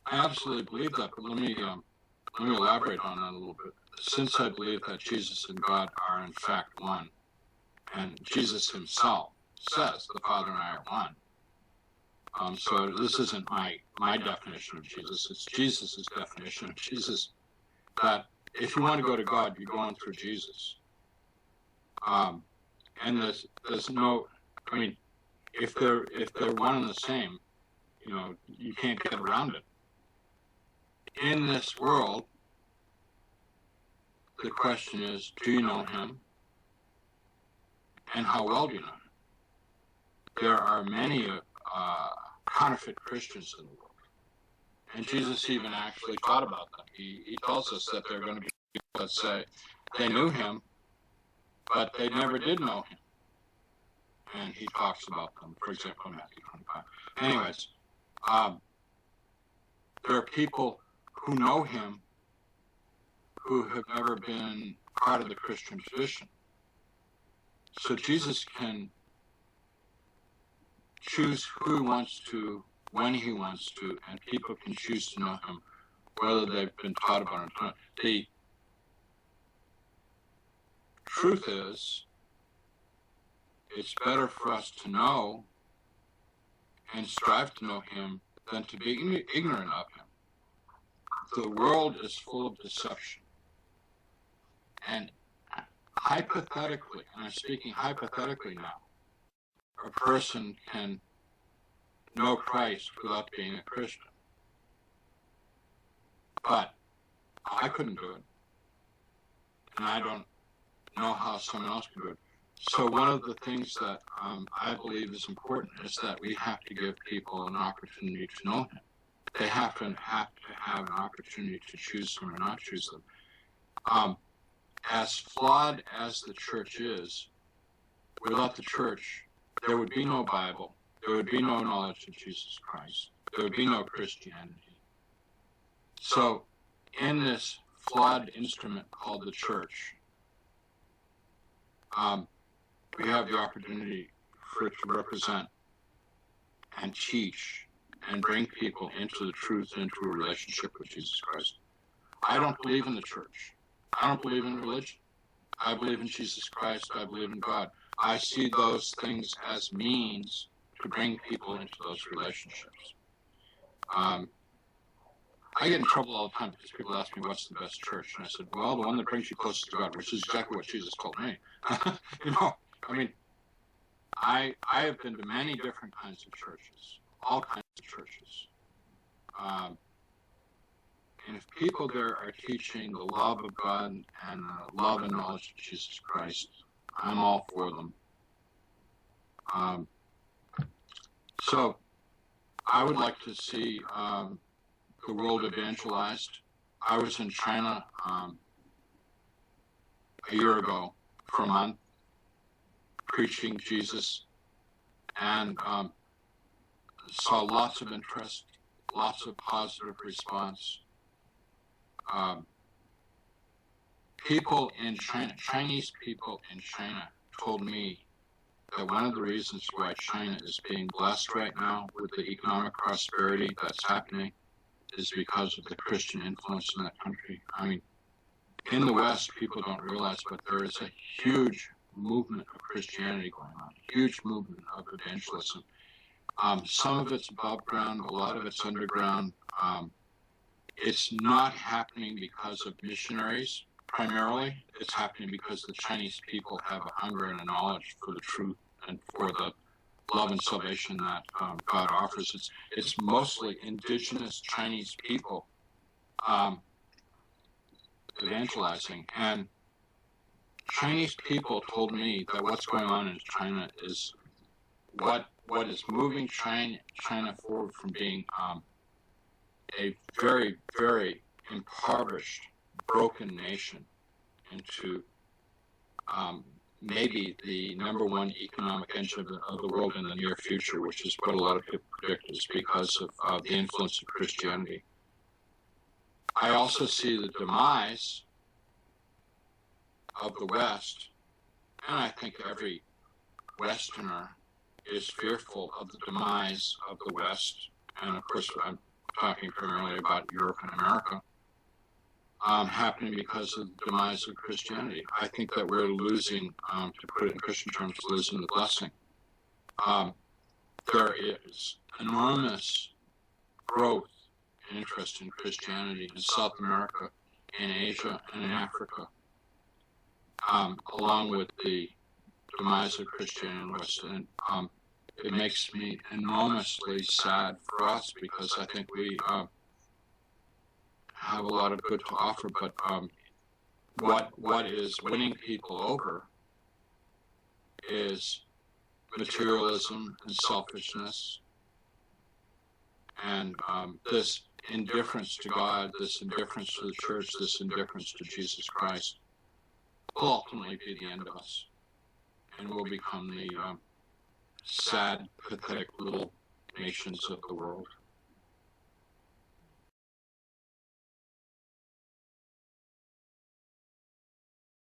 I absolutely believe that, but let me elaborate on that a little bit. Since I believe that Jesus and God are in fact one, and Jesus himself says the Father and I are one. So this isn't my definition of Jesus, it's Jesus' definition of Jesus, that if you want to go to God, you're going through Jesus. And there's no, I mean, if they're one and the same, you know, you can't get around it. In this world, the question is, do you know him? And how well do you know him? There are many counterfeit Christians in the world. And Jesus even actually thought about them. He tells us that there are going to be people that say they knew him, but they never did know him. And he talks about them, for example, in Matthew 25. Anyways, there are people who know him who have never been part of the Christian tradition. So Jesus can choose who he wants to, when he wants to, and people can choose to know him, whether they've been taught about it or not. The truth is, it's better for us to know and strive to know him than to be ignorant of him. The world is full of deception. And hypothetically, and I'm speaking hypothetically now, a person can know Christ without being a Christian. But I couldn't do it. And I don't know how someone else can do it. So one of the things that I believe is important is that we have to give people an opportunity to know him. They have to have an opportunity to choose him or not choose them. As flawed as the church is, without the church, there would be no Bible, there would be no knowledge of Jesus Christ, there would be no Christianity. So in this flawed instrument called the church, we have the opportunity for it to represent and teach and bring people into the truth, into a relationship with Jesus Christ. I don't believe in the church. I don't believe in religion. I believe in Jesus Christ. I believe in God. I see those things as means to bring people into those relationships. I get in trouble all the time because people ask me what's the best church, and I said, well, the one that brings you closest to God, which is exactly what Jesus told me. You know, I mean, I have been to many different kinds of churches, all kinds of churches. And if people there are teaching the love of God and the love and knowledge of Jesus Christ, I'm all for them. So I would like to see the world evangelized. I was in China a year ago for a month, preaching Jesus, and saw lots of interest, lots of positive response. People in China, Chinese people in China told me that one of the reasons why China is being blessed right now with the economic prosperity that's happening is because of the Christian influence in that country. I mean, in the West, people don't realize, but there is a huge movement of Christianity going on, a huge movement of evangelism. Some of it's above ground, a lot of it's underground. It's not happening because of missionaries, primarily. It's happening because the Chinese people have a hunger and a knowledge for the truth and for the love and salvation that God offers. It's mostly indigenous Chinese people evangelizing. And Chinese people told me that what's going on in China is what is moving China forward from being a very, very impoverished, broken nation into maybe the number one economic engine of the world in the near future, which is what a lot of people predict is because of the influence of Christianity. I also see the demise of the West, and I think every Westerner is fearful of the demise of the West. And of course, I'm talking primarily about Europe and America, happening because of the demise of Christianity. I think that we're losing, to put it in Christian terms, losing the blessing. There is enormous growth and interest in Christianity in South America, in Asia, and in Africa, along with the demise of Christianity in the West. And it makes me enormously sad for us, because I think we have a lot of good to offer, but what is winning people over is materialism and selfishness, and this indifference to God, this indifference to the church, this indifference to Jesus Christ will ultimately be the end of us, and we'll become the sad, pathetic little nations of the world.